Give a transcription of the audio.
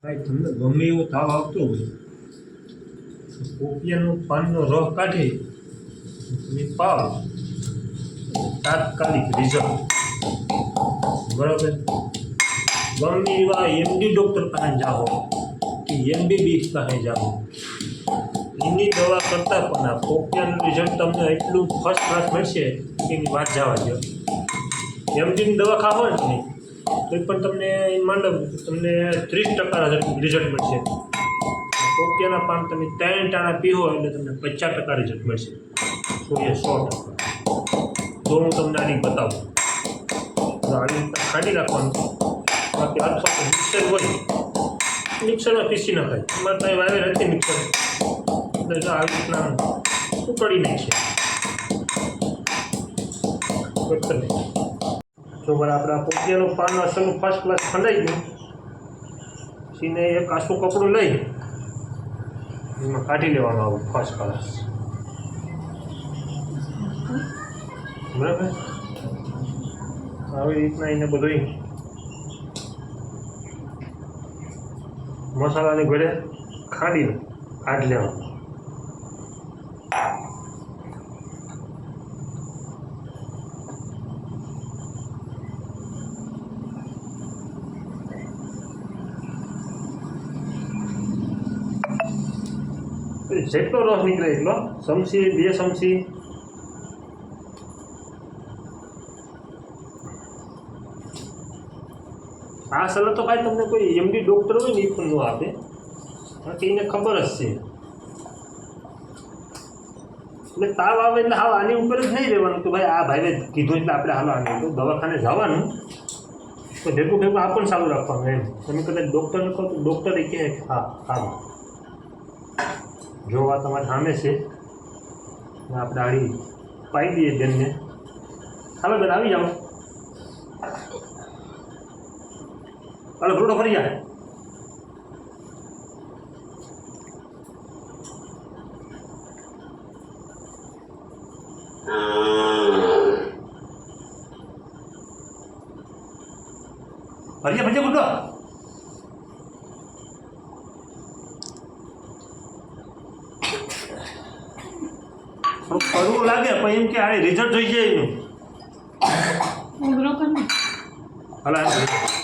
ભાઈ તમને ગમે એવો તાવ આવતો હોય પોપિયાનો પાનનો રસ કાઢી તમે પાવ તાત્કાલિક રિઝલ્ટ બરાબર. ગમે એવા એમડી ડૉક્ટર પાસે જાઓ કે MBBS પાસે જાઓ એની દવા કરતાં પણ આ પોપિયાનું રિઝલ્ટ તમને એટલું ફર્સ્ટ ક્લાસ મળશે કે એની વાત જવા દો. MDની દવા ખાવો ને તમે તો પણ તમને માંડો તમને 30% રિઝલ્ટ મળશે. પોપિયાના પાન તમે 3 ટાણા પીવો એટલે તમને 50% રિઝલ્ટ મળશે. 100%. તો હું તમને આની બતાવું. તો આની ખાડી રાખવાનું બાકી અથવા તો મિક્સર હોય મિક્સરમાં પીસી નખાય. એમાં કંઈ વાવેર નથી મિક્સર એટલે જો આવી રીતના ઉકળી નાખશે. જો બરાબર આપણા પોપિયાનું પાન અસલનું ફર્સ્ટ ક્લાસ ખંડાઈ ગયું સીને એક આસું કપડું લઈ એમાં કાઢી લેવાનું આવું ફર્સ્ટ ક્લાસ બરાબર. આવી રીતના એને બધું મસાલાની ઘરે ખાડીને કાઢી લેવાનું. જેટલો રસ નીકળે એટલો ચમચી 2 ચમચી આ સલાહ તો ભાઈ તમને કોઈ MD ડૉક્ટર હોય ને એ પણ ન આપે બાકી એને ખબર જ છે. એટલે તાવ આવે એટલે હા આની ઉપર જ નહીં રહેવાનું કે ભાઈ આ ભાઈને કીધું એટલે આપણે હાલો આને તો દવાખાને જવાનું તો ભેગું ભેગું આ પણ સારું રાખવાનું એમ. તમે કદાચ ડૉક્ટરને કહો તો ડૉક્ટરે કહે કે હા સારું જો આ તમારી સામે છે આપણે આડી પાઈ દઈએ બેનને. હાલો બેન આવી જાઓ. હાલો ફ્રૂટો ફરી જાય. ફરી જાય ફૂટો. કરવું લાગે પણ એમ કે આ રિઝલ્ટ જોઈ જાય એનું. હાલો